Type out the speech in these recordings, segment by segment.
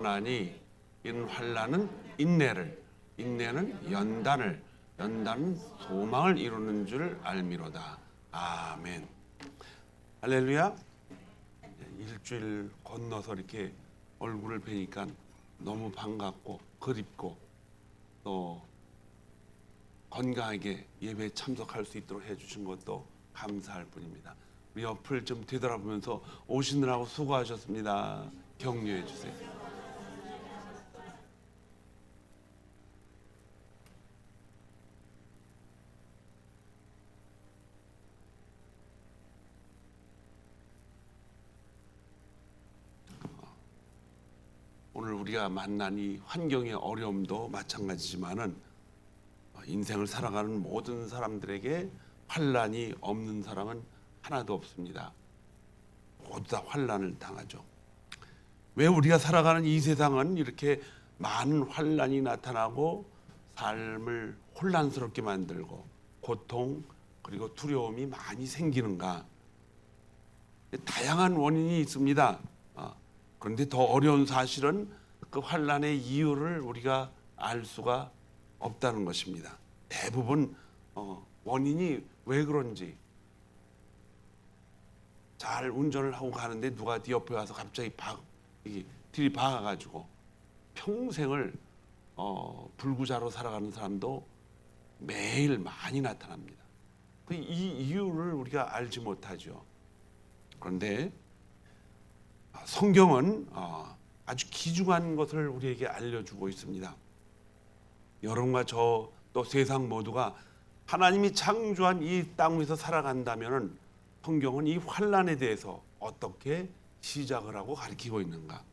고난이 이런 환난은 인내를, 인내는 연단을, 연단은 소망을 이루는 줄 알미로다. 아멘. 할렐루야. 일주일 건너서 이렇게 얼굴을 뵈니까 너무 반갑고 그립고 또 건강하게 예배에 참석할 수 있도록 해주신 것도 감사할 뿐입니다. 우리 옆을 좀 되돌아보면서 오시느라고 수고하셨습니다. 격려해 주세요. 오늘 우리가 만난 이 환경의 어려움도 마찬가지지만은 인생을 살아가는 모든 사람들에게 환난이 없는 사람은 하나도 없습니다. 모두 다 환난을 당하죠. 왜 우리가 살아가는 이 세상은 이렇게 많은 환난이 나타나고 삶을 혼란스럽게 만들고 고통 그리고 두려움이 많이 생기는가? 다양한 원인이 있습니다. 그런데 더 어려운 사실은 그 환난의 이유를 우리가 알 수가 없다는 것입니다. 대부분 원인이 왜 그런지, 잘 운전을 하고 가는데 누가 네 옆에 와서 갑자기 들이박아가지고 평생을 불구자로 살아가는 사람도 매일 많이 나타납니다. 이 이유를 우리가 알지 못하죠. 그런데 성경은 아주 귀중한 것을 우리에게 알려주고 있습니다. 여러분과 저 또 세상 모두가 하나님이 창조한 이 땅 위에서 살아간다면 성경은 이 환난에 대해서 어떻게 시작을 하고 가르치고 있는가.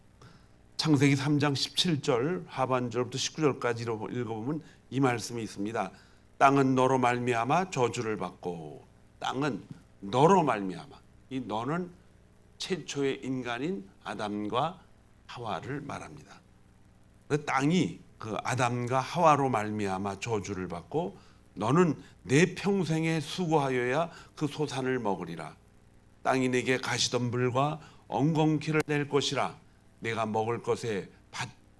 창세기 3장 17절 하반절부터 19절까지 읽어보면 이 말씀이 있습니다. 땅은 너로 말미암아 저주를 받고, 땅은 너로 말미암아, 이 너는 최초의 인간인 아담과 하와를 말합니다. 땅이 그 아담과 하와로 말미암아 저주를 받고 너는 내 평생에 수고하여야 그 소산을 먹으리라. 땅이 내게 가시덤불과 엉겅퀴를 낼 것이라. 내가 먹을 것의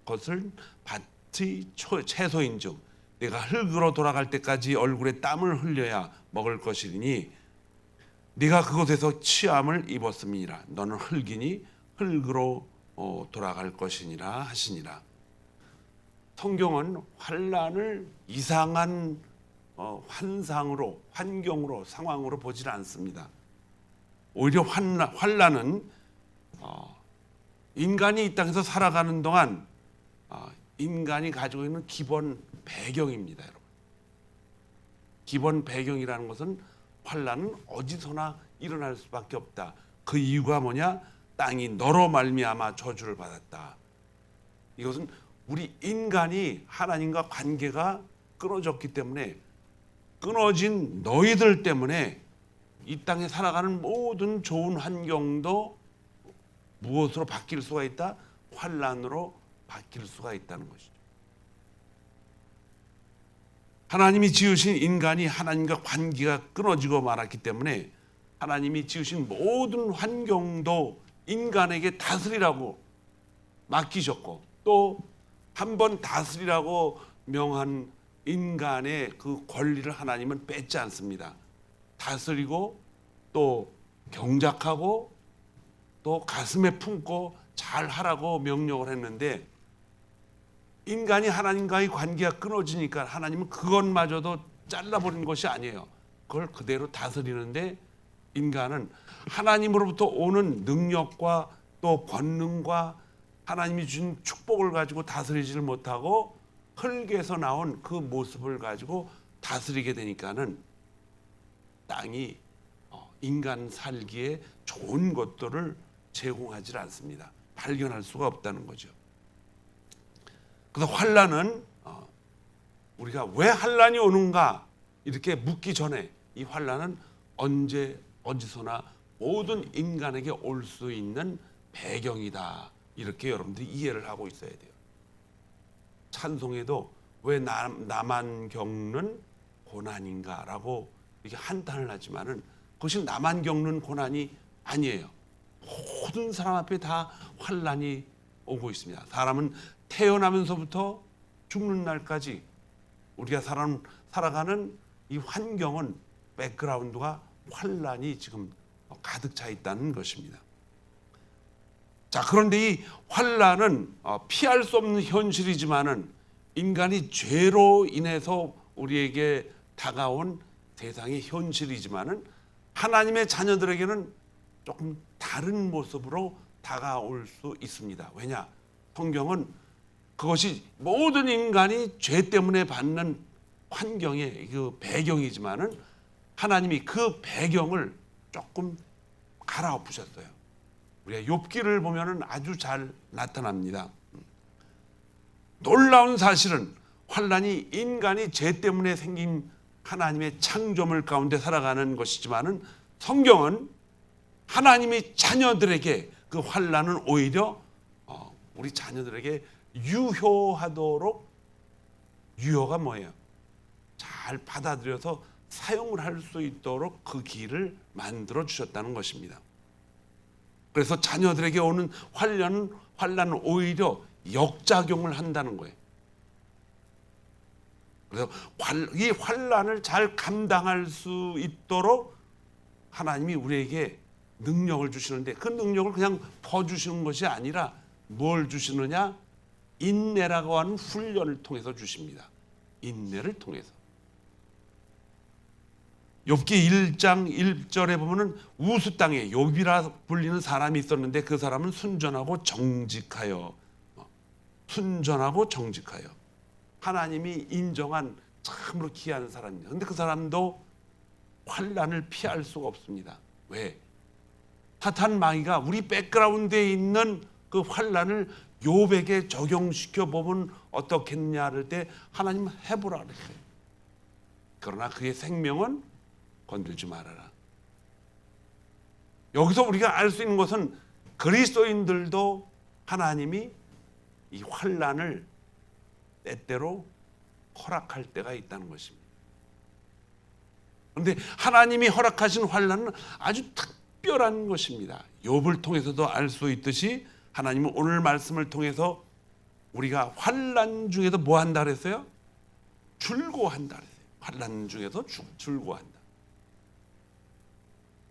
것을 밭의 채소인즉 내가 흙으로 돌아갈 때까지 얼굴에 땀을 흘려야 먹을 것이니 네가 그곳에서 취함을 입었음이니라. 너는 흙이니 흙으로 돌아갈 것이니라 하시니라. 성경은 환난을 이상한 환상으로, 환경으로, 상황으로 보질 않습니다. 오히려 환난은 인간이 이 땅에서 살아가는 동안 인간이 가지고 있는 기본 배경입니다, 여러분. 기본 배경이라는 것은 환난은 어디서나 일어날 수밖에 없다. 그 이유가 뭐냐? 땅이 너로 말미암아 저주를 받았다. 이것은 우리 인간이 하나님과 관계가 끊어졌기 때문에, 끊어진 너희들 때문에 이 땅에 살아가는 모든 좋은 환경도 무엇으로 바뀔 수가 있다? 환난으로 바뀔 수가 있다는 것이죠. 하나님이 지으신 인간이 하나님과 관계가 끊어지고 말았기 때문에 하나님이 지으신 모든 환경도 인간에게 다스리라고 맡기셨고, 또 한 번 다스리라고 명한 인간의 그 권리를 하나님은 뺏지 않습니다. 다스리고 또 경작하고 또 가슴에 품고 잘 하라고 명령을 했는데, 인간이 하나님과의 관계가 끊어지니까 하나님은 그것마저도 잘라버린 것이 아니에요. 그걸 그대로 다스리는데 인간은 하나님으로부터 오는 능력과 또 권능과 하나님이 준 축복을 가지고 다스리지를 못하고 흙에서 나온 그 모습을 가지고 다스리게 되니까는 땅이 인간 살기에 좋은 것들을 제공하지 않습니다. 발견할 수가 없다는 거죠. 그래서 환난은 우리가 왜 환난이 오는가 이렇게 묻기 전에 이 환난은 언제 어디서나 모든 인간에게 올 수 있는 배경이다. 이렇게 여러분들이 이해를 하고 있어야 돼요. 찬송에도 왜 나만 겪는 고난인가라고 이렇게 한탄을 하지만은 그것이 나만 겪는 고난이 아니에요. 모든 사람 앞에 다 환난이 오고 있습니다. 사람은 태어나면서부터 죽는 날까지 우리가 살아가는 이 환경은 백그라운드가 환란이 지금 가득 차 있다는 것입니다. 자, 그런데 이 환란은 피할 수 없는 현실이지만은 인간이 죄로 인해서 우리에게 다가온 세상의 현실이지만은 하나님의 자녀들에게는 조금 다른 모습으로 다가올 수 있습니다. 왜냐? 성경은 그것이 모든 인간이 죄 때문에 받는 환경의 그 배경이지만은 하나님이 그 배경을 조금 갈아엎으셨어요. 우리가 욥기를 보면은 아주 잘 나타납니다. 놀라운 사실은 환란이 인간이 죄 때문에 생긴 하나님의 창조물 가운데 살아가는 것이지만은 성경은 하나님이 자녀들에게 그 환란은 오히려 우리 자녀들에게 유효하도록, 유효가 뭐예요? 잘 받아들여서 사용을 할 수 있도록 그 길을 만들어 주셨다는 것입니다. 그래서 자녀들에게 오는 환란은 오히려 역작용을 한다는 거예요. 그래서 이 환란을 잘 감당할 수 있도록 하나님이 우리에게 능력을 주시는데 그 능력을 그냥 퍼주시는 것이 아니라 뭘 주시느냐? 인내라고 하는 훈련을 통해서 주십니다. 인내를 통해서. 욥기 1장 1절에 보면은 우스 땅에 욥이라 불리는 사람이 있었는데 그 사람은 순전하고 정직하여 하나님이 인정한 참으로 귀한 사람입니다. 그런데 그 사람도 환란을 피할 수가 없습니다. 왜? 사탄 마귀가 우리 백그라운드에 있는 그 환란을 욥에게 적용시켜 보면 어떻겠냐를 때 하나님 해보라 그랬어요. 그러나 그의 생명은 건들지 말아라. 여기서 우리가 알 수 있는 것은 그리스도인들도 하나님이 이 환란을 때때로 허락할 때가 있다는 것입니다. 그런데 하나님이 허락하신 환란은 아주 특별한 것입니다. 욥을 통해서도 알 수 있듯이 하나님은 오늘 말씀을 통해서 우리가 환란 중에서 뭐 한다 그랬어요? 즐거워한다 그랬어요. 환란 중에서 즐거워한다.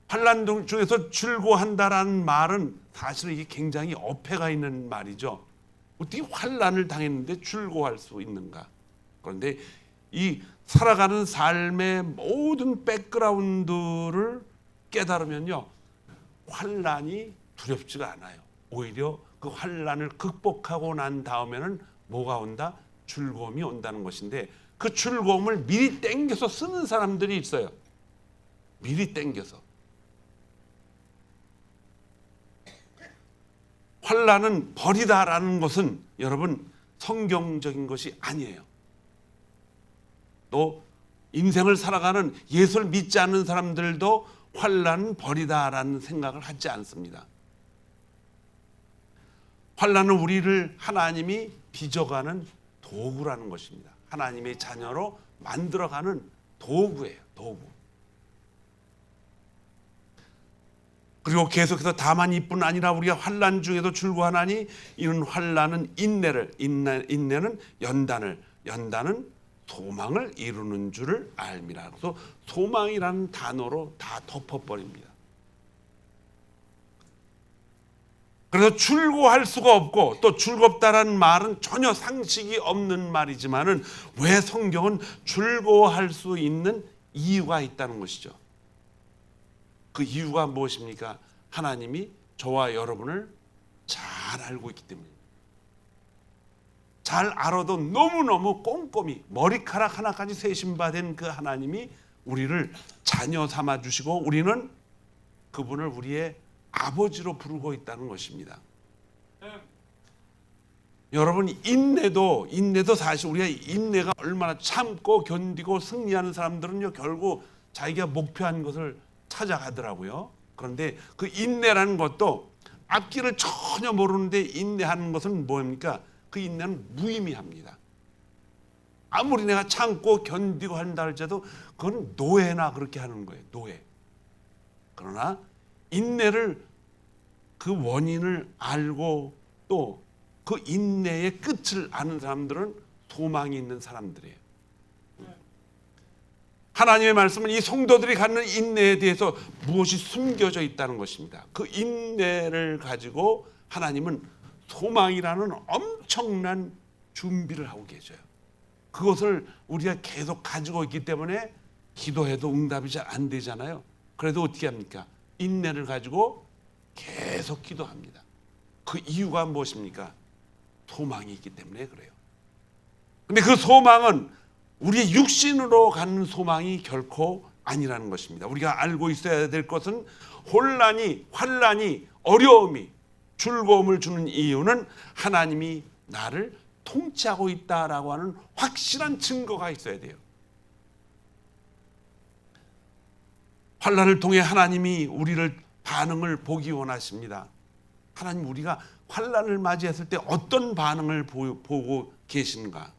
환란 중에서 즐거워한다라는 말은 사실 이게 굉장히 어폐가 있는 말이죠. 어떻게 환란을 당했는데 즐거워할 수 있는가? 그런데 이 살아가는 삶의 모든 백그라운드를 깨달으면요, 환란이 두렵지가 않아요. 오히려 그 환란을 극복하고 난 다음에는 뭐가 온다? 즐거움이 온다는 것인데 그 즐거움을 미리 땡겨서 쓰는 사람들이 있어요. 미리 땡겨서. 환란은 버리다라는 것은 여러분 성경적인 것이 아니에요. 또 인생을 살아가는 예수를 믿지 않는 사람들도 환란은 버리다라는 생각을 하지 않습니다. 환란은 우리를 하나님이 빚어가는 도구라는 것입니다. 하나님의 자녀로 만들어가는 도구예요. 도구. 그리고 계속해서 다만 이뿐 아니라 우리가 환란 중에도 즐거워하나니 이는 환란은 인내는 연단은 소망을 이루는 줄을 알미라. 그래서 소망이라는 단어로 다 덮어버립니다. 그래서 즐거워할 수가 없고 또 즐겁다라는 말은 전혀 상식이 없는 말이지만은 왜 성경은 즐거워할 수 있는 이유가 있다는 것이죠. 그 이유가 무엇입니까? 하나님이 저와 여러분을 잘 알고 있기 때문입니다. 잘 알아도 너무너무 꼼꼼히 머리카락 하나까지 세심받은 그 하나님이 우리를 자녀 삼아 주시고 우리는 그분을 우리의 아버지로 부르고 있다는 것입니다. 여러분 인내도 사실 우리가 인내가 얼마나 참고 견디고 승리하는 사람들은요 결국 자기가 목표한 것을 찾아가더라고요. 그런데 그 인내라는 것도 앞길을 전혀 모르는데 인내하는 것은 뭡니까? 그 인내는 무의미합니다. 아무리 내가 참고 견디고 한다 할지라도 그건 노예나 그렇게 하는 거예요. 노예. 그러나 인내를 그 원인을 알고 또 그 인내의 끝을 아는 사람들은 소망이 있는 사람들이에요. 하나님의 말씀은 이 성도들이 갖는 인내에 대해서 무엇이 숨겨져 있다는 것입니다. 그 인내를 가지고 하나님은 소망이라는 엄청난 준비를 하고 계셔요. 그것을 우리가 계속 가지고 있기 때문에 기도해도 응답이 잘 안 되잖아요. 그래도 어떻게 합니까? 인내를 가지고 계속 기도합니다. 그 이유가 무엇입니까? 소망이 있기 때문에 그래요. 근데 그 소망은 우리의 육신으로 갖는 소망이 결코 아니라는 것입니다. 우리가 알고 있어야 될 것은 환란이, 어려움이, 즐거움을 주는 이유는 하나님이 나를 통치하고 있다라고 하는 확실한 증거가 있어야 돼요. 환란을 통해 하나님이 우리를 반응을 보기 원하십니다. 하나님 우리가 환란을 맞이했을 때 어떤 반응을 보고 계신가?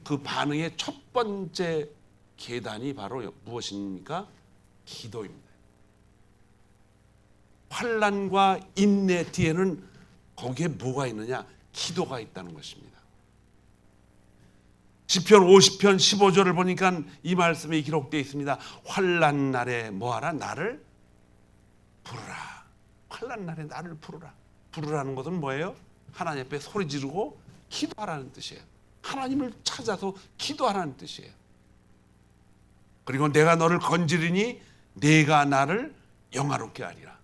그 반응의 첫 번째 계단이 바로 무엇입니까? 기도입니다. 환란과 인내 뒤에는 거기에 뭐가 있느냐? 기도가 있다는 것입니다. 시편 50편 15절을 보니까 이 말씀이 기록되어 있습니다. 환란 날에 뭐하라? 나를 부르라. 환란 날에 나를 부르라. 부르라는 것은 뭐예요? 하나님 앞에 소리 지르고 기도하라는 뜻이에요. 하나님을 찾아서 기도하라는 뜻이에요. 그리고 내가 너를 건지리니 내가 나를 영화롭게 하리라.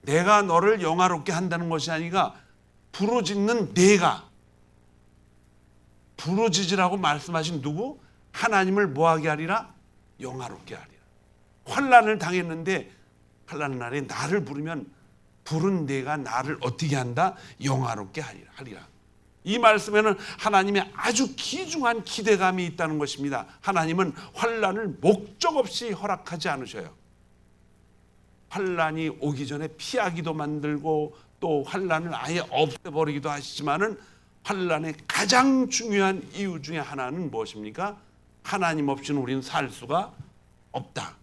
내가 너를 영화롭게 한다는 것이 아니라 부르짖는 내가, 부르짖으라고 말씀하신 누구? 하나님을 뭐하게 하리라? 영화롭게 하리라. 환난을 당했는데 환난 날에 나를 부르면 부른 내가 나를 어떻게 한다? 영화롭게 하리라. 이 말씀에는 하나님의 아주 귀중한 기대감이 있다는 것입니다. 하나님은 환난을 목적 없이 허락하지 않으셔요. 환난이 오기 전에 피하기도 만들고 또 환난을 아예 없애버리기도 하시지만은 환난의 가장 중요한 이유 중에 하나는 무엇입니까? 하나님 없이는 우리는 살 수가 없다.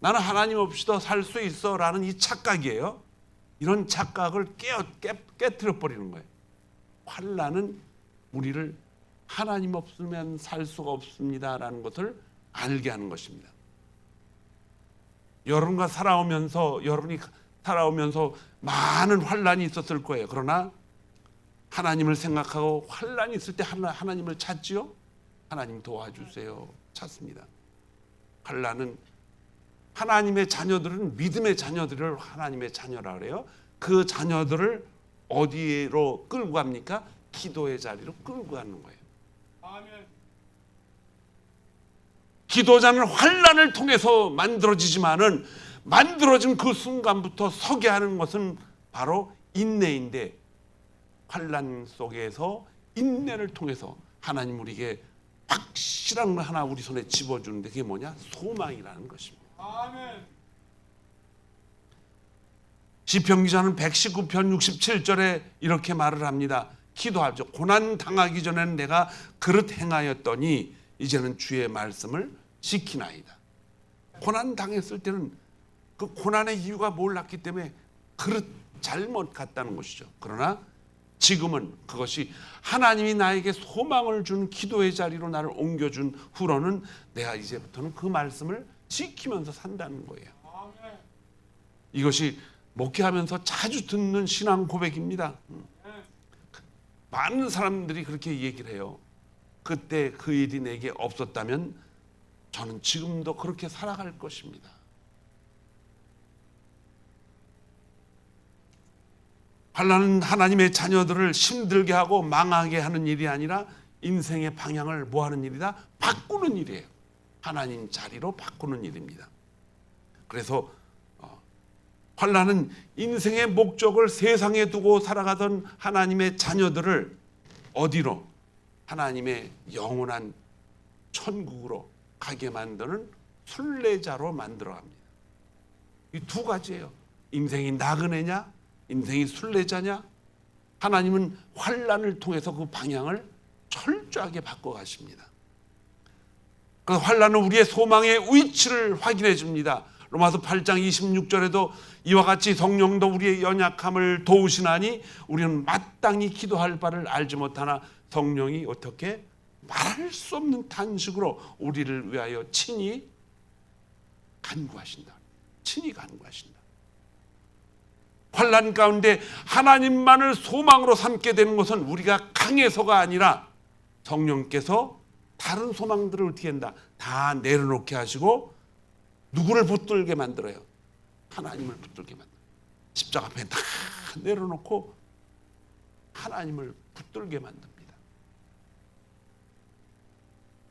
나는 하나님 없이도 살 수 있어 라는 이 착각이에요. 이런 착각을 깨뜨려 버리는 거예요. 환난은 우리를 하나님 없으면 살 수가 없습니다라는 것을 알게 하는 것입니다. 여러분이 살아오면서 많은 환난이 있었을 거예요. 그러나 하나님을 생각하고 환난이 있을 때 하나님을 찾지요? 하나님 도와주세요. 찾습니다. 환난은 하나님의 자녀들은 믿음의 자녀들을 하나님의 자녀라 그래요. 그 자녀들을 어디로 끌고 갑니까? 기도의 자리로 끌고 가는 거예요. 아멘. 기도자는 환난을 통해서 만들어지지만은 만들어진 그 순간부터 서게 하는 것은 바로 인내인데 환난 속에서 인내를 통해서 하나님 우리에게 확실한 걸 하나 우리 손에 집어주는데 그게 뭐냐? 소망이라는 것입니다. 아멘. 시편 기자는 119편 67절에 이렇게 말을 합니다. 기도하죠. 고난 당하기 전에는 내가 그릇 행하였더니 이제는 주의 말씀을 지키나이다. 고난 당했을 때는 그 고난의 이유가 몰랐기 때문에 그릇 잘못 갔다는 것이죠. 그러나 지금은 그것이 하나님이 나에게 소망을 준 기도의 자리로 나를 옮겨준 후로는 내가 이제부터는 그 말씀을 지키면서 산다는 거예요. 이것이 목회하면서 자주 듣는 신앙 고백입니다. 많은 사람들이 그렇게 얘기를 해요. 그때 그 일이 내게 없었다면 저는 지금도 그렇게 살아갈 것입니다. 환난은 하나님의 자녀들을 힘들게 하고 망하게 하는 일이 아니라 인생의 방향을 뭐 하는 일이다? 바꾸는 일이에요. 하나님 자리로 바꾸는 일입니다. 그래서 환난은 인생의 목적을 세상에 두고 살아가던 하나님의 자녀들을 어디로? 하나님의 영원한 천국으로 가게 만드는 순례자로 만들어갑니다. 이 두 가지예요. 인생이 나그네냐? 인생이 순례자냐? 하나님은 환난을 통해서 그 방향을 철저하게 바꿔가십니다. 그 환난은 우리의 소망의 위치를 확인해 줍니다. 로마서 8장 26절에도 이와 같이 성령도 우리의 연약함을 도우시나니 우리는 마땅히 기도할 바를 알지 못하나 성령이 어떻게 말할 수 없는 탄식으로 우리를 위하여 친히 간구하신다. 친히 간구하신다. 환난 가운데 하나님만을 소망으로 삼게 되는 것은 우리가 강해서가 아니라 성령께서 다른 소망들을 어떻게 한다? 다 내려놓게 하시고 누구를 붙들게 만들어요? 하나님을 붙들게 만들어요. 십자가 앞에 다 내려놓고 하나님을 붙들게 만듭니다.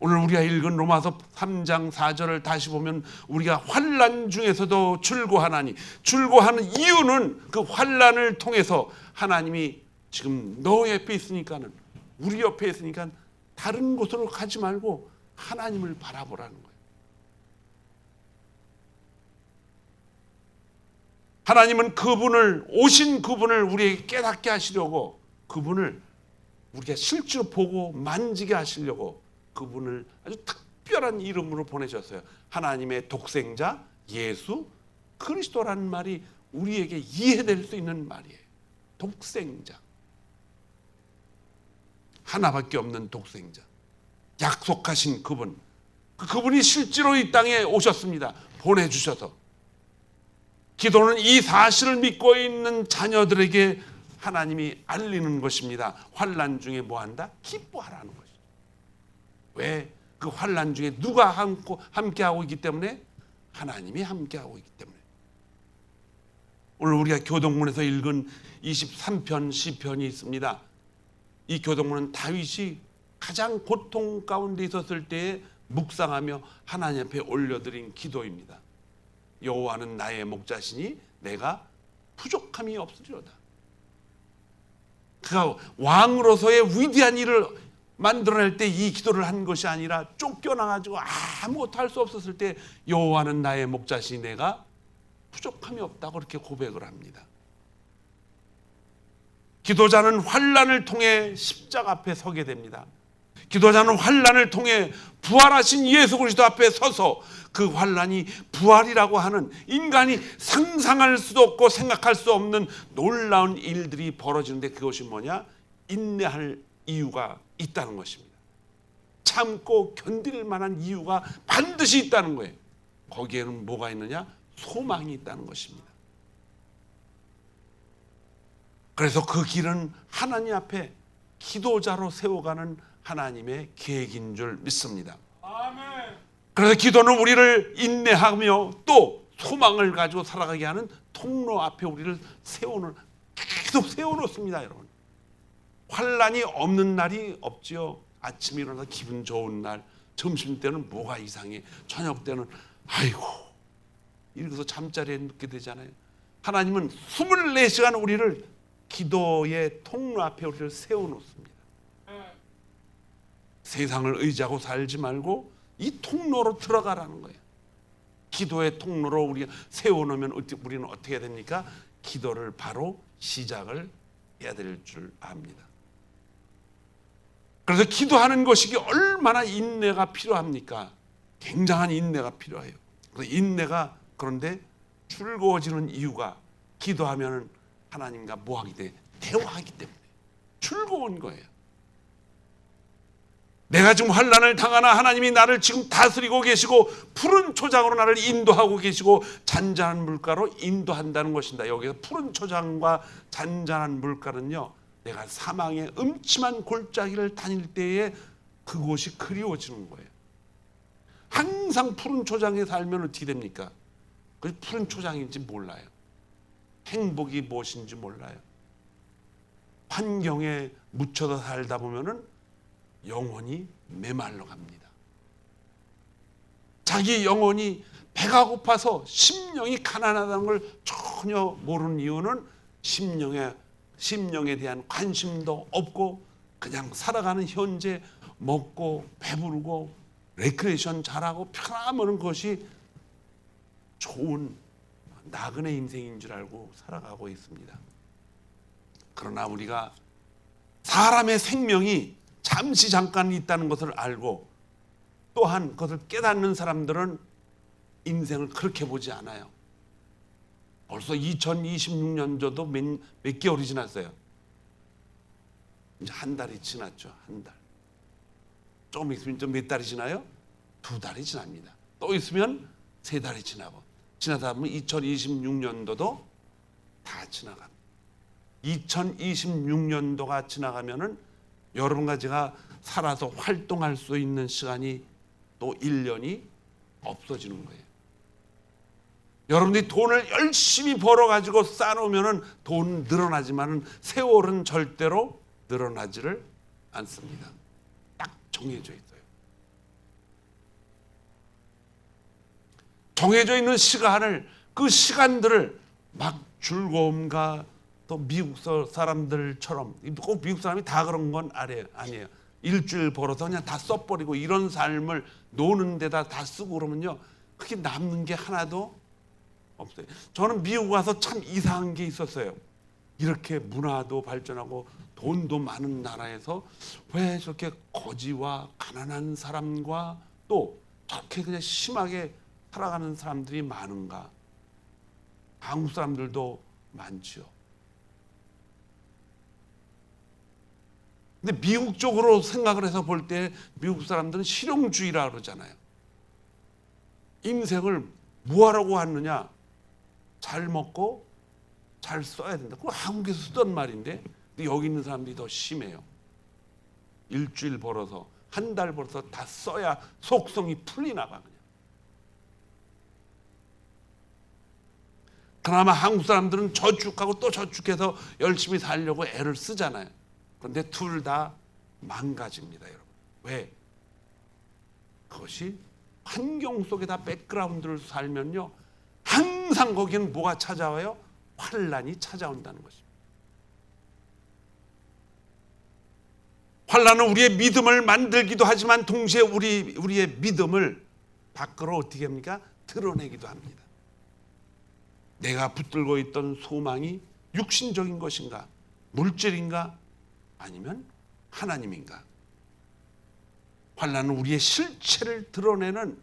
오늘 우리가 읽은 로마서 3장 4절을 다시 보면 우리가 환난 중에서도 즐거워하나니, 즐거워하는 이유는 그 환난을 통해서 하나님이 지금 너 옆에 있으니까는, 우리 옆에 있으니까 다른 곳으로 가지 말고 하나님을 바라보라는 거예요. 하나님은 그분을, 오신 그분을 우리에게 깨닫게 하시려고, 그분을 우리가 실제로 보고 만지게 하시려고 그분을 아주 특별한 이름으로 보내셨어요. 하나님의 독생자 예수 그리스도라는 말이 우리에게 이해될 수 있는 말이에요. 독생자, 하나밖에 없는 독생자, 약속하신 그분, 그분이 실제로 이 땅에 오셨습니다. 보내주셔서. 기도는 이 사실을 믿고 있는 자녀들에게 하나님이 알리는 것입니다. 환난 중에 뭐한다? 기뻐하라는 것이죠. 왜? 그 환난 중에 누가 함께하고 있기 때문에? 하나님이 함께하고 있기 때문에. 오늘 우리가 교동문에서 읽은 23편 시편이 있습니다. 이 교동문은 다윗이 가장 고통 가운데 있었을 때에 묵상하며 하나님 앞에 올려드린 기도입니다. 여호와는 나의 목자시니 내가 부족함이 없으리로다. 그가 왕으로서의 위대한 일을 만들어낼 때 이 기도를 한 것이 아니라 쫓겨나가지고 아무것도 할 수 없었을 때 여호와는 나의 목자시니 내가 부족함이 없다고 그렇게 고백을 합니다. 기도자는 환난을 통해 십자가 앞에 서게 됩니다. 기도자는 환난을 통해 부활하신 예수 그리스도 앞에 서서 그 환난이 부활이라고 하는 인간이 상상할 수도 없고 생각할 수 없는 놀라운 일들이 벌어지는데 그것이 뭐냐? 인내할 이유가 있다는 것입니다. 참고 견딜 만한 이유가 반드시 있다는 거예요. 거기에는 뭐가 있느냐? 소망이 있다는 것입니다. 그래서 그 길은 하나님 앞에 기도자로 세워가는 하나님의 계획인 줄 믿습니다. 아멘. 그래서 기도는 우리를 인내하며 또 소망을 가지고 살아가게 하는 통로 앞에 우리를 계속 세워놓습니다. 여러분, 환난이 없는 날이 없지요. 아침에 일어나서 기분 좋은 날, 점심 때는 뭐가 이상해, 저녁 때는 아이고 이러고서 잠자리에 눕게 되잖아요. 하나님은 24시간 우리를 기도의 통로 앞에 우리를 세워놓습니다. 세상을 의지하고 살지 말고 이 통로로 들어가라는 거예요. 기도의 통로로 우리가 세워놓으면 우리는 어떻게 해야 됩니까? 기도를 바로 시작을 해야 될 줄 압니다. 그래서 기도하는 것이 얼마나 인내가 필요합니까? 굉장한 인내가 필요해요. 그래서 인내가 그런데 즐거워지는 이유가 기도하면 하나님과 뭐하기 때문에? 대화하기 때문에 즐거운 거예요. 내가 지금 환난을 당하나 하나님이 나를 지금 다스리고 계시고 푸른 초장으로 나를 인도하고 계시고 잔잔한 물가로 인도한다는 것입니다. 여기서 푸른 초장과 잔잔한 물가는요, 내가 사망의 음침한 골짜기를 다닐 때에 그곳이 그리워지는 거예요. 항상 푸른 초장에 살면 어떻게 됩니까? 그 푸른 초장인지 몰라요. 행복이 무엇인지 몰라요. 환경에 묻혀서 살다 보면은 영혼이 메말라 갑니다. 자기 영혼이 배가 고파서 심령이 가난하다는 걸 전혀 모르는 이유는 심령에 대한 관심도 없고 그냥 살아가는 현재 먹고 배부르고 레크레이션 잘하고 편안한 것이 좋은 나그네 인생인 줄 알고 살아가고 있습니다. 그러나 우리가 사람의 생명이 잠시 잠깐 있다는 것을 알고 또한 그것을 깨닫는 사람들은 인생을 그렇게 보지 않아요. 벌써 2026년도도 몇 개월이 지났어요. 이제 한 달이 지났죠. 한 달. 좀 있으면 좀 몇 달이 지나요? 2달이 지납니다. 또 있으면 3달이 지나고, 지나다 보면 2026년도도 다 지나갑니다. 2026년도가 지나가면은 여러분과 제가 살아서 활동할 수 있는 시간이 또 1년이 없어지는 거예요. 여러분들이 돈을 열심히 벌어가지고 쌓아놓으면 돈 늘어나지만 세월은 절대로 늘어나지를 않습니다. 딱 정해져 있어요. 정해져 있는 시간을, 그 시간들을 막 즐거움과 또 미국 사람들처럼, 꼭 미국 사람이 다 그런 건 아니에요. 일주일 벌어서 그냥 다 써버리고 이런 삶을 노는 데다 다 쓰고 그러면요, 그게 남는 게 하나도 없어요. 저는 미국 와서 참 이상한 게 있었어요. 이렇게 문화도 발전하고 돈도 많은 나라에서 왜 저렇게 거지와 가난한 사람과 또 저렇게 그냥 심하게 살아가는 사람들이 많은가? 한국 사람들도 많지요. 근데 미국 쪽으로 생각을 해서 볼 때 미국 사람들은 실용주의라 그러잖아요. 인생을 뭐하라고 왔느냐? 잘 먹고 잘 써야 된다. 그거 한국에서 쓰던 말인데, 근데 여기 있는 사람들이 더 심해요. 일주일 벌어서, 한 달 벌어서 다 써야 속성이 풀리나 봐 그냥. 그나마 한국 사람들은 저축하고 또 저축해서 열심히 살려고 애를 쓰잖아요. 그런데 둘 다 망가집니다, 여러분. 왜? 그것이 환경 속에다 백그라운드를 살면요, 항상 거기는 뭐가 찾아와요? 환란이 찾아온다는 것입니다. 환란은 우리의 믿음을 만들기도 하지만 동시에 우리의 믿음을 밖으로 어떻게 합니까? 드러내기도 합니다. 내가 붙들고 있던 소망이 육신적인 것인가? 물질인가? 아니면 하나님인가? 환란은 우리의 실체를 드러내는,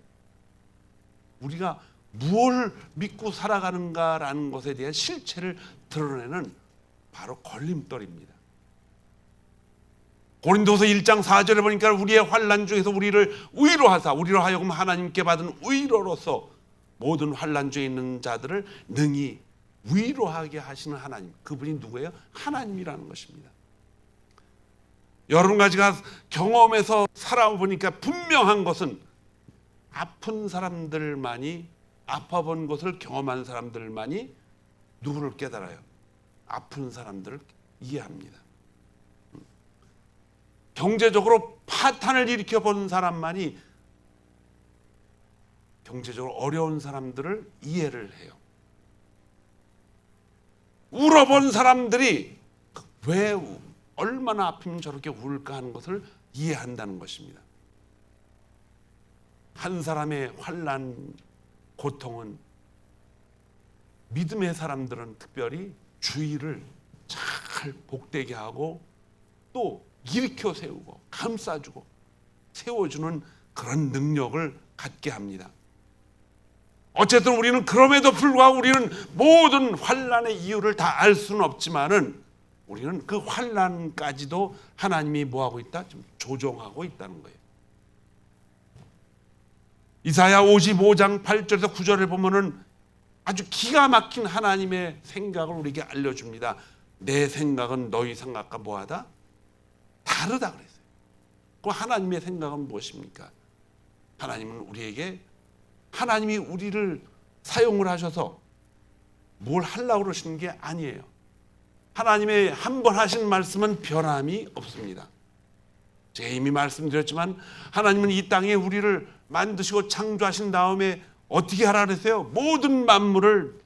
우리가 무엇을 믿고 살아가는가라는 것에 대한 실체를 드러내는 바로 걸림돌입니다. 고린도서 1장 4절에 보니까 우리의 환난 중에서 우리를 위로하사, 우리로 하여금 하나님께 받은 위로로서 모든 환난 중에 있는 자들을 능히 위로하게 하시는 하나님, 그분이 누구예요? 하나님이라는 것입니다. 여러 가지가 경험해서 살아보니까 분명한 것은 아픈 사람들만이, 아파본 것을 경험한 사람들만이 누구를 깨달아요? 아픈 사람들을 이해합니다. 경제적으로 파탄을 일으켜 본 사람만이 경제적으로 어려운 사람들을 이해를 해요. 울어본 사람들이 왜 얼마나 아프면 저렇게 울까 하는 것을 이해한다는 것입니다. 한 사람의 환난, 고통은 믿음의 사람들은 특별히 주의를 잘 복되게 하고 또 일으켜 세우고 감싸주고 세워주는 그런 능력을 갖게 합니다. 어쨌든 우리는 그럼에도 불구하고 우리는 모든 환난의 이유를 다 알 수는 없지만은 우리는 그 환난까지도 하나님이 뭐하고 있다? 좀 조정하고 있다는 거예요. 이사야 55장 8절에서 9절을 보면은 아주 기가 막힌 하나님의 생각을 우리에게 알려줍니다. 내 생각은 너희 생각과 뭐하다? 다르다 그랬어요. 그 하나님의 생각은 무엇입니까? 하나님은 우리에게, 하나님이 우리를 사용을 하셔서 뭘 하려고 그러시는 게 아니에요. 하나님의 한 번 하신 말씀은 변함이 없습니다. 제가 이미 말씀드렸지만 하나님은 이 땅에 우리를 만드시고 창조하신 다음에 어떻게 하라 그랬어요? 모든 만물을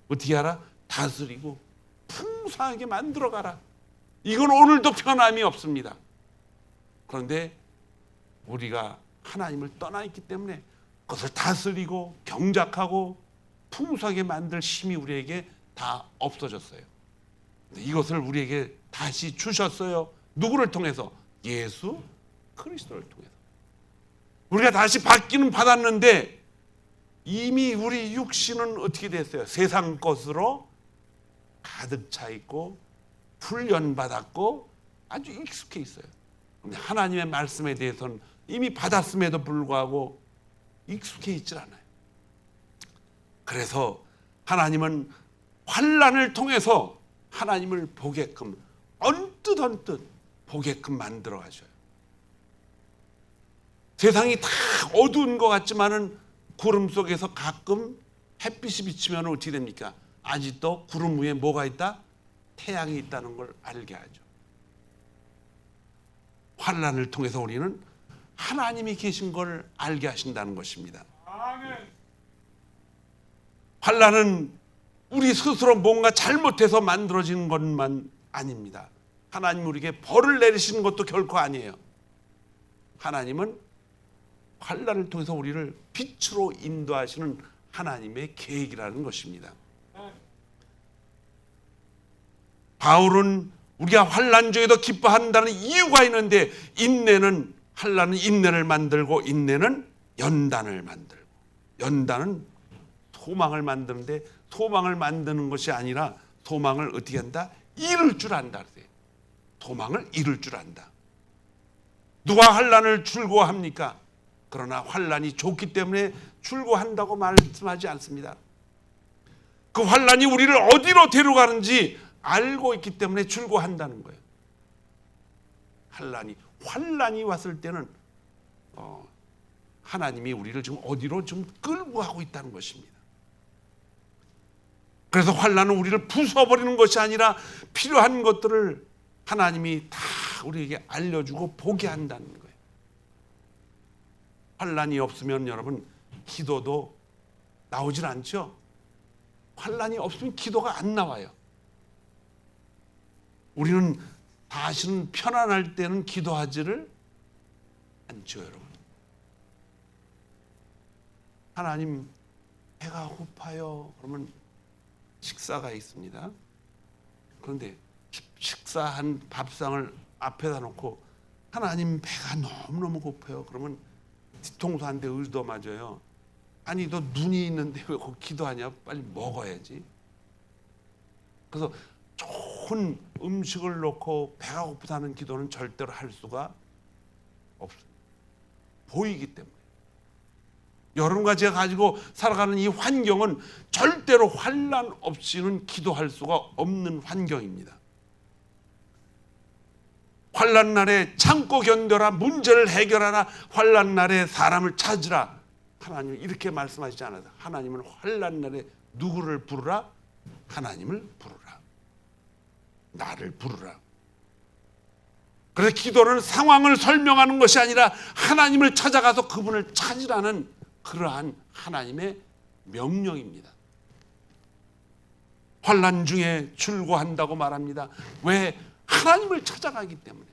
어떻게 하라? 다스리고 풍성하게 만들어가라. 이건 오늘도 변함이 없습니다. 그런데 우리가 하나님을 떠나 있기 때문에 그것을 다스리고 경작하고 풍성하게 만들 힘이 우리에게 다 없어졌어요. 이것을 우리에게 다시 주셨어요. 누구를 통해서? 예수 그리스도를 통해서. 우리가 다시 받기는 받았는데 이미 우리 육신은 어떻게 됐어요? 세상 것으로 가득 차 있고 훈련받았고 아주 익숙해 있어요. 근데 하나님의 말씀에 대해서는 이미 받았음에도 불구하고 익숙해 있질 않아요. 그래서 하나님은 환난을 통해서 하나님을 보게끔 언뜻 보게끔 만들어 가셔요. 세상이 다 어두운 것 같지만은 구름 속에서 가끔 햇빛이 비치면 어떻게 됩니까? 아직도 구름 위에 뭐가 있다? 태양이 있다는 걸 알게 하죠. 환난을 통해서 우리는 하나님이 계신 걸 알게 하신다는 것입니다. 환난은 우리 스스로 뭔가 잘못해서 만들어진 것만 아닙니다. 하나님 우리에게 벌을 내리시는 것도 결코 아니에요. 하나님은 환난을 통해서 우리를 빛으로 인도하시는 하나님의 계획이라는 것입니다. 바울은 우리가 환난 중에도 기뻐한다는 이유가 있는데, 인내는 환난은 인내를 만들고 인내는 연단을 만들고, 연단은 소망을 만드는데 소망을 만드는 것이 아니라 소망을 어떻게 한다? 이룰 줄 안다. 소망을 이룰 줄 안다. 누가 환난을 즐거워합니까? 그러나 환난이 좋기 때문에 즐거워한다고 말씀하지 않습니다. 그 환난이 우리를 어디로 데려가는지 알고 있기 때문에 즐거워한다는 거예요. 환난이 왔을 때는 하나님이 우리를 지금 어디로 좀 끌고 가고 있다는 것입니다. 그래서 환난은 우리를 부숴버리는 것이 아니라 필요한 것들을 하나님이 다 우리에게 알려주고 보게 한다는 거예요. 환난이 없으면 여러분 기도도 나오질 않죠. 환난이 없으면 기도가 안 나와요. 우리는 다시는 편안할 때는 기도하지를 않죠, 여러분. 하나님, 배가 고파요. 그러면 식사가 있습니다. 그런데 식사한 밥상을 앞에다 놓고 하나님, 배가 너무너무 고파요. 그러면 뒤통수 한 대 의도 맞아요. 아니, 너 눈이 있는데 왜 거기 기도하냐? 빨리 먹어야지. 그래서 좋은 음식을 놓고 배가 고프다는 기도는 절대로 할 수가 없어요. 보이기 때문에. 여러분과 제가 가지고 살아가는 이 환경은 절대로 환난 없이는 기도할 수가 없는 환경입니다. 환난 날에 참고 견뎌라, 문제를 해결하라, 환난 날에 사람을 찾으라. 하나님은 이렇게 말씀하시지 않아요. 하나님은 환난 날에 누구를 부르라? 하나님을 부르라. 나를 부르라. 그래서 기도는 상황을 설명하는 것이 아니라 하나님을 찾아가서 그분을 찾으라는 그러한 하나님의 명령입니다. 환난 중에 즐거워한다고 말합니다. 왜? 하나님을 찾아가기 때문에.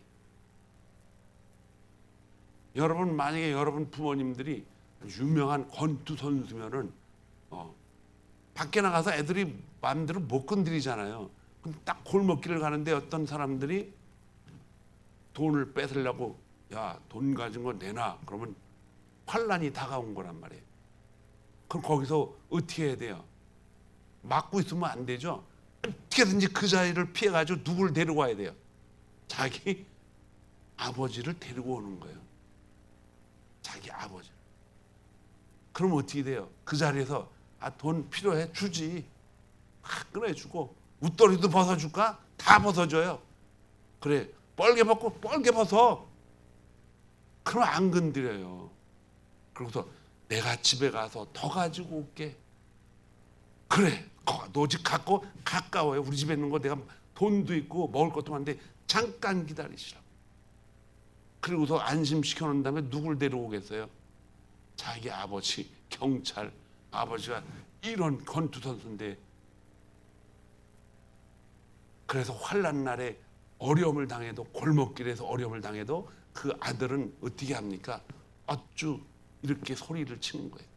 여러분, 만약에 여러분 부모님들이 유명한 권투 선수면은 밖에 나가서 애들이 마음대로 못 건드리잖아요. 그럼 딱 골목길을 가는데 어떤 사람들이 돈을 뺏으려고, 야, 돈 가진 거 내놔. 그러면 환난이 다가온 거란 말이에요. 그럼 거기서 어떻게 해야 돼요? 막고 있으면 안 되죠. 어떻게든지 그 자리를 피해가지고 누구를 데리고 와야 돼요? 자기 아버지를 데리고 오는 거예요. 자기 아버지. 그럼 어떻게 돼요? 그 자리에서 돈 필요해? 주지. 꺼내주고 웃더리도 벗어줄까? 다 벗어줘요. 그래, 뻘개 벗고 뻘개 벗어. 그럼 안 건드려요. 그러고서 내가 집에 가서 더 가지고 올게. 그래, 너 집 갖고 가까워요. 우리 집에 있는 거 내가 돈도 있고 먹을 것도 많은데 잠깐 기다리시라고. 그리고서 안심시켜 놓은 다음에 누굴 데려오겠어요? 자기 아버지, 경찰. 아버지가 이런 권투 선수인데. 그래서 환난 날에 어려움을 당해도, 골목길에서 어려움을 당해도 그 아들은 어떻게 합니까? 어쭈 이렇게 소리를 치는 거예요.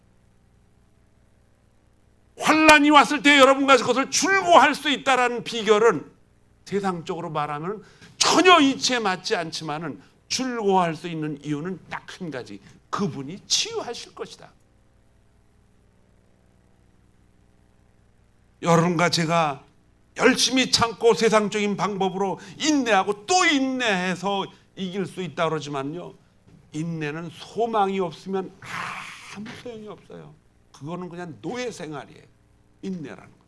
환난이 왔을 때 여러분과 그것을 즐거워할 수 있다는 비결은 세상적으로 말하면 전혀 이치에 맞지 않지만은 즐거워할 수 있는 이유는 딱 한 가지. 그분이 치유하실 것이다. 여러분과 제가 열심히 참고 세상적인 방법으로 인내하고 또 인내해서 이길 수 있다 그러지만요, 인내는 소망이 없으면 아무 소용이 없어요. 그거는 그냥 노예 생활이에요. 인내라는 것.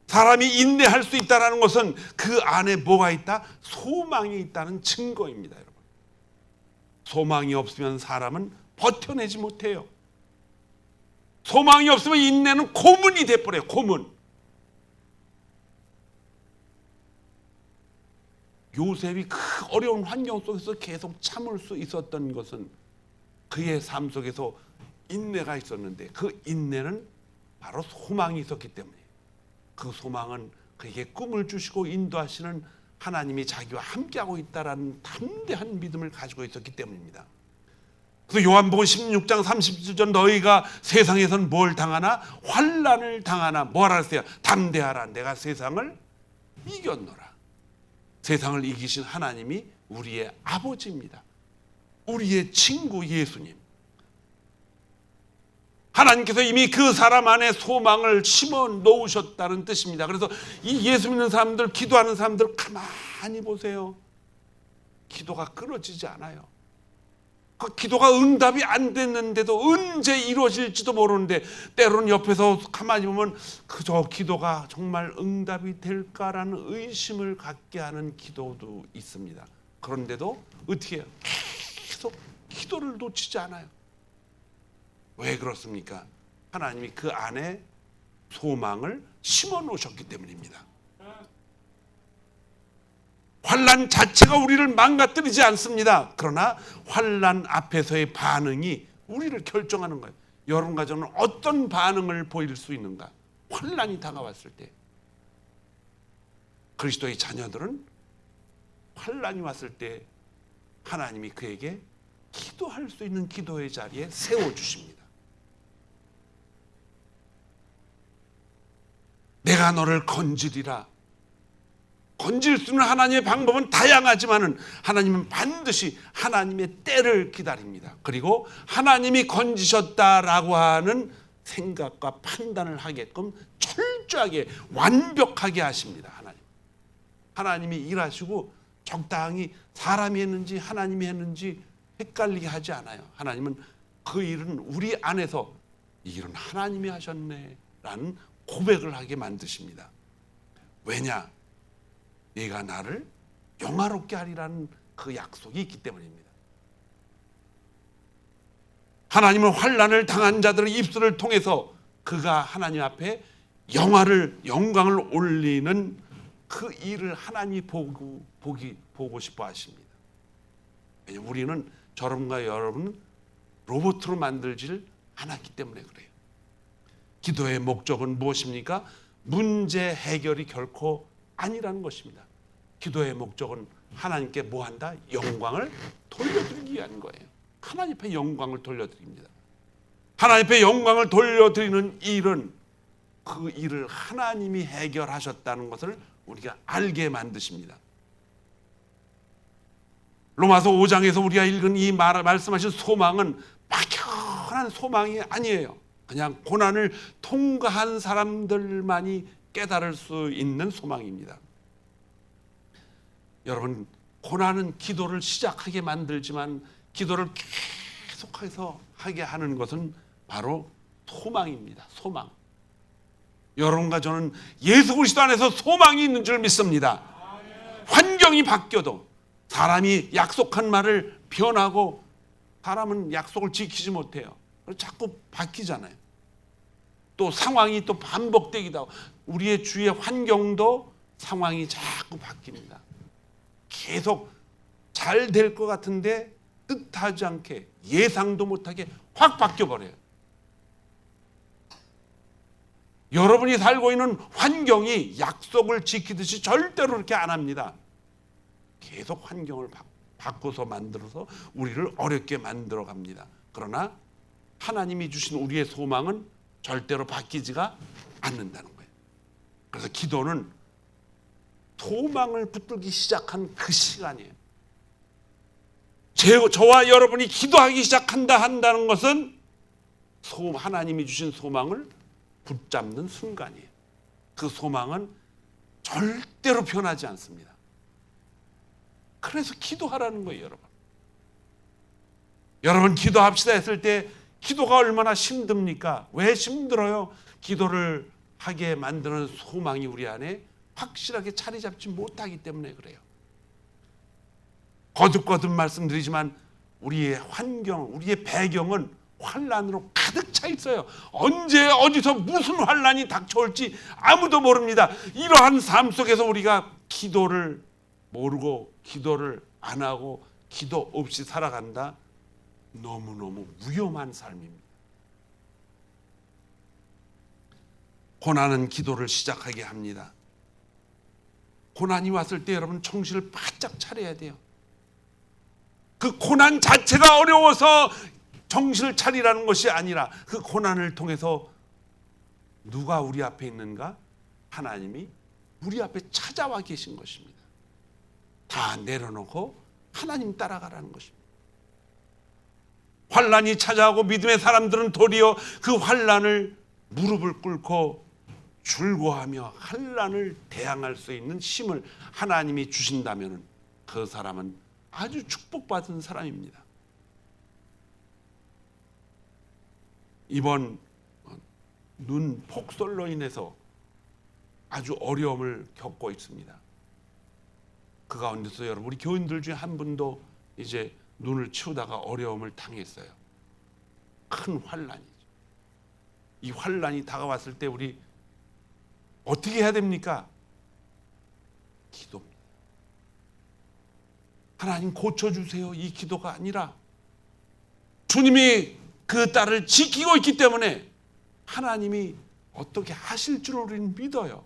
사람이 인내할 수 있다는 것은 그 안에 뭐가 있다? 소망이 있다는 증거입니다, 여러분. 소망이 없으면 사람은 버텨내지 못해요. 소망이 없으면 인내는 고문이 돼버려요. 고문. 요셉이 그 어려운 환경 속에서 계속 참을 수 있었던 것은 그의 삶 속에서 인내가 있었는데, 그 인내는 바로 소망이 있었기 때문에, 그 소망은 그에게 꿈을 주시고 인도하시는 하나님이 자기와 함께하고 있다라는 담대한 믿음을 가지고 있었기 때문입니다. 그래서 요한복음 16장 37절, 너희가 세상에선 뭘 당하나? 환난을 당하나. 뭐하라 했어요? 담대하라, 내가 세상을 이겼노라. 세상을 이기신 하나님이 우리의 아버지입니다. 우리의 친구 예수님. 하나님께서 이미 그 사람 안에 소망을 심어 놓으셨다는 뜻입니다. 그래서 이 예수 믿는 사람들, 기도하는 사람들 가만히 보세요. 기도가 끊어지지 않아요. 그 기도가 응답이 안 됐는데도 언제 이루어질지도 모르는데, 때로는 옆에서 가만히 보면 그저 기도가 정말 응답이 될까라는 의심을 갖게 하는 기도도 있습니다. 그런데도 어떻게 해요? 계속 기도를 놓치지 않아요. 왜 그렇습니까? 하나님이 그 안에 소망을 심어 놓으셨기 때문입니다. 환난 자체가 우리를 망가뜨리지 않습니다. 그러나 환난 앞에서의 반응이 우리를 결정하는 거예요. 여러분과 저는 어떤 반응을 보일 수 있는가? 환난이 다가왔을 때, 그리스도의 자녀들은 환난이 왔을 때 하나님이 그에게 기도할 수 있는 기도의 자리에 세워주십니다. 내가 너를 건지리라. 건질 수 있는 하나님의 방법은 다양하지만은 하나님은 반드시 하나님의 때를 기다립니다. 그리고 하나님이 건지셨다라고 하는 생각과 판단을 하게끔 철저하게 완벽하게 하십니다. 하나님이 일하시고 적당히 사람이 했는지 하나님이 했는지 헷갈리게 하지 않아요. 하나님은 그 일은 우리 안에서 이 일은 하나님이 하셨네라는 고백을 하게 만드십니다. 왜냐? 네가 나를 영화롭게 하리라는 그 약속이 있기 때문입니다. 하나님은 환난을 당한 자들의 입술을 통해서 그가 하나님 앞에 영광을 올리는 그 일을 하나님이 보고 싶어 하십니다. 왜냐하면 우리는 저런가 여러분 로봇으로 만들지를 않았기 때문에 그래요. 기도의 목적은 무엇입니까? 문제 해결이 결코 아니라는 것입니다. 기도의 목적은 하나님께 뭐한다? 영광을 돌려드리기 위한 거예요. 하나님 앞에 영광을 돌려드립니다. 하나님 앞에 영광을 돌려드리는 일은 그 일을 하나님이 해결하셨다는 것을 우리가 알게 만드십니다. 로마서 5장에서 우리가 읽은 이 말씀하신 소망은 막연한 소망이 아니에요. 그냥 고난을 통과한 사람들만이 깨달을 수 있는 소망입니다. 여러분, 고난은 기도를 시작하게 만들지만 기도를 계속해서 하게 하는 것은 바로 소망입니다. 소망. 여러분과 저는 예수 그리스도 안에서 소망이 있는 줄 믿습니다. 환경이 바뀌어도 사람이 약속한 말을 변하고 사람은 약속을 지키지 못해요. 자꾸 바뀌잖아요. 또 상황이 또 반복되기도 하고 우리의 주위의 환경도 상황이 자꾸 바뀝니다. 계속 잘 될 것 같은데 뜻하지 않게 예상도 못하게 확 바뀌어버려요. 여러분이 살고 있는 환경이 약속을 지키듯이 절대로 그렇게 안 합니다. 계속 환경을 바꿔서 만들어서 우리를 어렵게 만들어 갑니다. 그러나 하나님이 주신 우리의 소망은 절대로 바뀌지가 않는다는 거예요. 그래서 기도는 소망을 붙들기 시작한 그 시간이에요. 저와 여러분이 기도하기 시작한다는 것은 하나님이 주신 소망을 붙잡는 순간이에요. 그 소망은 절대로 변하지 않습니다. 그래서 기도하라는 거예요, 여러분. 여러분 기도합시다 했을 때 기도가 얼마나 힘듭니까? 왜 힘들어요? 기도를 하게 만드는 소망이 우리 안에 확실하게 자리 잡지 못하기 때문에 그래요. 거듭거듭 말씀드리지만 우리의 환경, 우리의 배경은 환난으로 가득 차 있어요. 언제 어디서 무슨 환난이 닥쳐올지 아무도 모릅니다. 이러한 삶 속에서 우리가 기도를 모르고 기도를 안 하고 기도 없이 살아간다. 너무너무 위험한 삶입니다. 고난은 기도를 시작하게 합니다. 고난이 왔을 때 여러분 정신을 바짝 차려야 돼요. 그 고난 자체가 어려워서 정신을 차리라는 것이 아니라 그 고난을 통해서 누가 우리 앞에 있는가? 하나님이 우리 앞에 찾아와 계신 것입니다. 다 내려놓고 하나님 따라가라는 것입니다. 환난이 찾아오고 믿음의 사람들은 도리어 그 환난을 무릎을 꿇고 줄고하며 환난을 대항할 수 있는 힘을 하나님이 주신다면 그 사람은 아주 축복받은 사람입니다. 이번 눈 폭설로 인해서 아주 어려움을 겪고 있습니다. 그 가운데서 여러분 우리 교인들 중에 한 분도 이제 눈을 치우다가 어려움을 당했어요. 큰 환난이죠. 이 환난이 다가왔을 때 우리 어떻게 해야 됩니까? 기도입니다. 하나님 고쳐주세요. 이 기도가 아니라 주님이 그 딸을 지키고 있기 때문에 하나님이 어떻게 하실 줄 우리는 믿어요.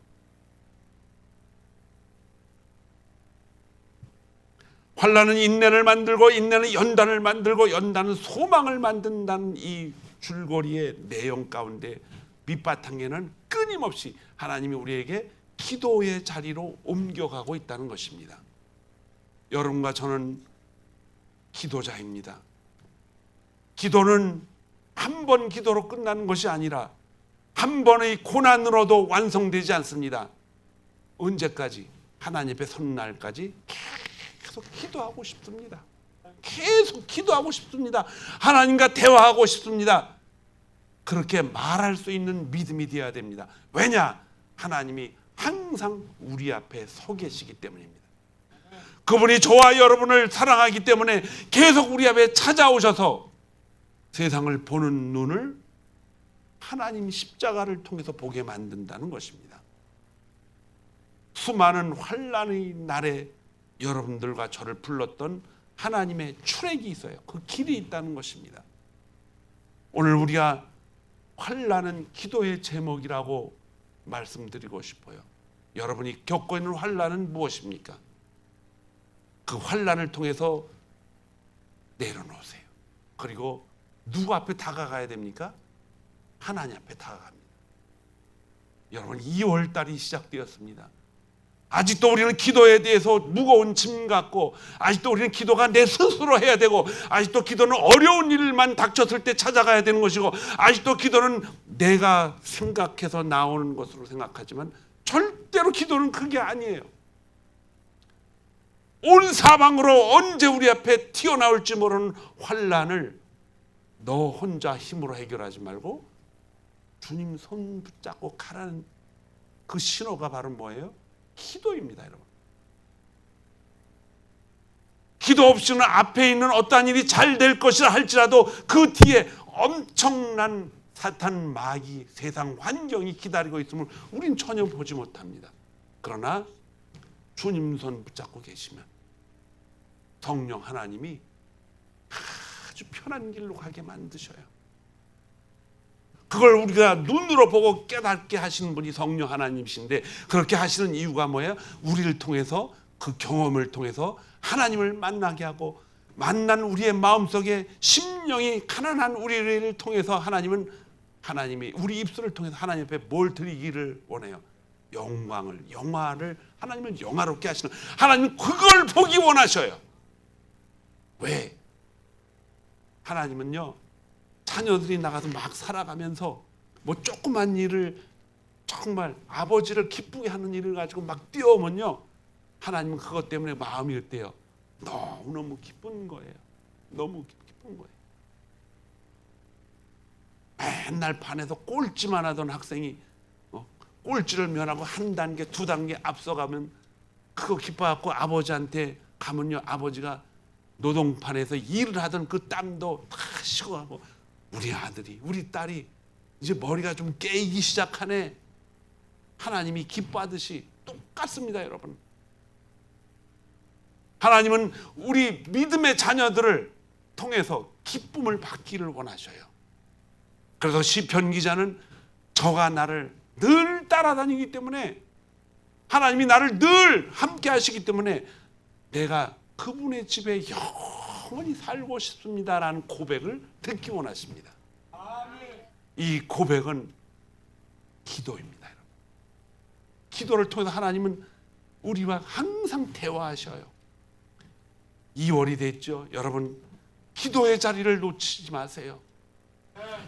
환난은 인내를 만들고 인내는 연단을 만들고 연단은 소망을 만든다는 이 줄거리의 내용 가운데 밑바탕에는 끊임없이 하나님이 우리에게 기도의 자리로 옮겨가고 있다는 것입니다. 여러분과 저는 기도자입니다. 기도는 한 번 기도로 끝나는 것이 아니라 한 번의 고난으로도 완성되지 않습니다. 언제까지? 하나님 앞에 선 날까지 계속 기도하고 싶습니다. 계속 기도하고 싶습니다. 하나님과 대화하고 싶습니다. 그렇게 말할 수 있는 믿음이 되어야 됩니다. 왜냐? 하나님이 항상 우리 앞에 서 계시기 때문입니다. 그분이 저와 여러분을 사랑하기 때문에 계속 우리 앞에 찾아오셔서 세상을 보는 눈을 하나님 십자가를 통해서 보게 만든다는 것입니다. 수많은 환난의 날에 여러분들과 저를 불렀던 하나님의 출애기 있어요. 그 길이 있다는 것입니다. 오늘 우리가 환난은 기도의 제목이라고 말씀드리고 싶어요. 여러분이 겪고 있는 환난은 무엇입니까? 그 환난을 통해서 내려놓으세요. 그리고 누구 앞에 다가가야 됩니까? 하나님 앞에 다가갑니다. 여러분 2월달이 시작되었습니다. 아직도 우리는 기도에 대해서 무거운 짐 같고 아직도 우리는 기도가 내 스스로 해야 되고 아직도 기도는 어려운 일만 닥쳤을 때 찾아가야 되는 것이고 아직도 기도는 내가 생각해서 나오는 것으로 생각하지만 절대로 기도는 그게 아니에요. 온 사방으로 언제 우리 앞에 튀어나올지 모르는 환난을 너 혼자 힘으로 해결하지 말고 주님 손 붙잡고 가라는 그 신호가 바로 뭐예요? 기도입니다, 여러분. 기도 없이는 앞에 있는 어떠한 일이 잘 될 것이라 할지라도 그 뒤에 엄청난 사탄 마귀 세상 환경이 기다리고 있음을 우린 전혀 보지 못합니다. 그러나 주님 손 붙잡고 계시면 성령 하나님이 아주 편한 길로 가게 만드셔요. 그걸 우리가 눈으로 보고 깨닫게 하시는 분이 성령 하나님이신데 그렇게 하시는 이유가 뭐예요? 우리를 통해서 그 경험을 통해서 하나님을 만나게 하고 만난 우리의 마음속에 심령이 가난한 우리를 통해서 하나님이 우리 입술을 통해서 하나님 앞에 뭘 드리기를 원해요? 영화를 하나님은 영화롭게 하시는 하나님은 그걸 보기 원하셔요. 왜? 하나님은요 자녀들이 나가서 막 살아가면서 뭐 조그만 일을 정말 아버지를 기쁘게 하는 일을 가지고 막 뛰어오면요, 하나님은 그것 때문에 마음이 어때요? 너무너무 기쁜 거예요. 너무 기쁜 거예요. 맨날 반에서 꼴찌만 하던 학생이 꼴찌를 면하고 한 단계 두 단계 앞서가면 그거 기뻐갖고 아버지한테 가면요, 아버지가 노동판에서 일을 하던 그 땀도 다 식어가고, 우리 아들이 우리 딸이 이제 머리가 좀 깨이기 시작하네, 하나님이 기뻐하듯이 똑같습니다. 여러분, 하나님은 우리 믿음의 자녀들을 통해서 기쁨을 받기를 원하셔요. 그래서 시편 기자는 저가 나를 늘 따라다니기 때문에, 하나님이 나를 늘 함께 하시기 때문에 내가 그분의 집에 영원히 살고 싶습니다라는 고백을 듣기 원하십니다. 이 고백은 기도입니다. 여러분. 기도를 통해서 하나님은 우리와 항상 대화하셔요. 2월이 됐죠. 여러분, 기도의 자리를 놓치지 마세요.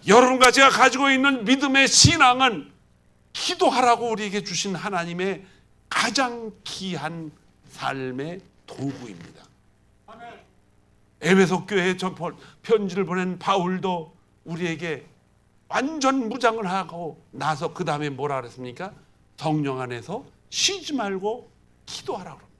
여러분과 제가 가지고 있는 믿음의 신앙은 기도하라고 우리에게 주신 하나님의 가장 귀한 삶의 도구입니다. 에베소 교회에 저 편지를 보낸 바울도 우리에게 완전 무장을 하고 나서 그 다음에 뭐라 그랬습니까? 성령 안에서 쉬지 말고 기도하라고 합니다.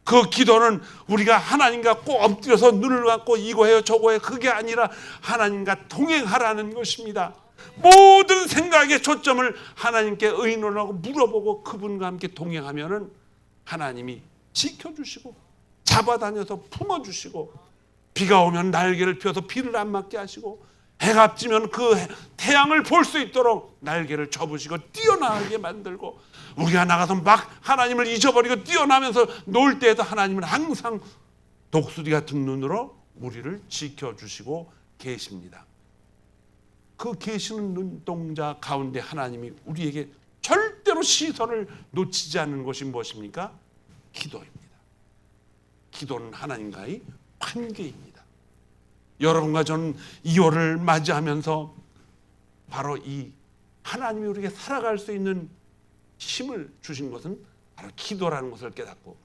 그 기도는 우리가 하나님과 꼭 엎드려서 눈을 감고 이거 해요 저거 해요, 그게 아니라 하나님과 동행하라는 것입니다. 모든 생각의 초점을 하나님께 의논하고 물어보고 그분과 함께 동행하면은 하나님이 지켜주시고 잡아다녀서 품어주시고, 비가 오면 날개를 펴서 비를 안 맞게 하시고, 해가 지면 그 태양을 볼 수 있도록 날개를 접으시고 뛰어나게 만들고, 우리가 나가서 막 하나님을 잊어버리고 뛰어나면서 놀 때에도 하나님은 항상 독수리 같은 눈으로 우리를 지켜주시고 계십니다. 그 계시는 눈동자 가운데 하나님이 우리에게 절대로 시선을 놓치지 않는 것이 무엇입니까? 기도입니다. 기도는 하나님과의 관계입니다. 여러분과 저는 2월을 맞이하면서 바로 이 하나님이 우리에게 살아갈 수 있는 힘을 주신 것은 바로 기도라는 것을 깨닫고,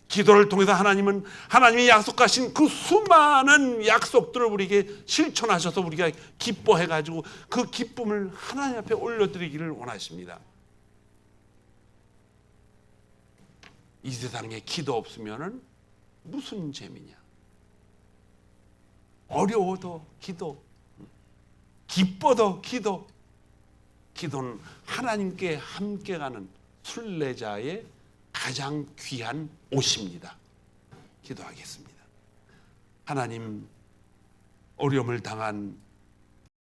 기도를 통해서 하나님은 하나님이 약속하신 그 수많은 약속들을 우리에게 실천하셔서 우리가 기뻐해가지고 그 기쁨을 하나님 앞에 올려드리기를 원하십니다. 이 세상에 기도 없으면 무슨 재미냐? 어려워도 기도, 기뻐도 기도. 기도는 하나님께 함께 가는 순례자의 가장 귀한 옷입니다. 기도하겠습니다. 하나님, 어려움을 당한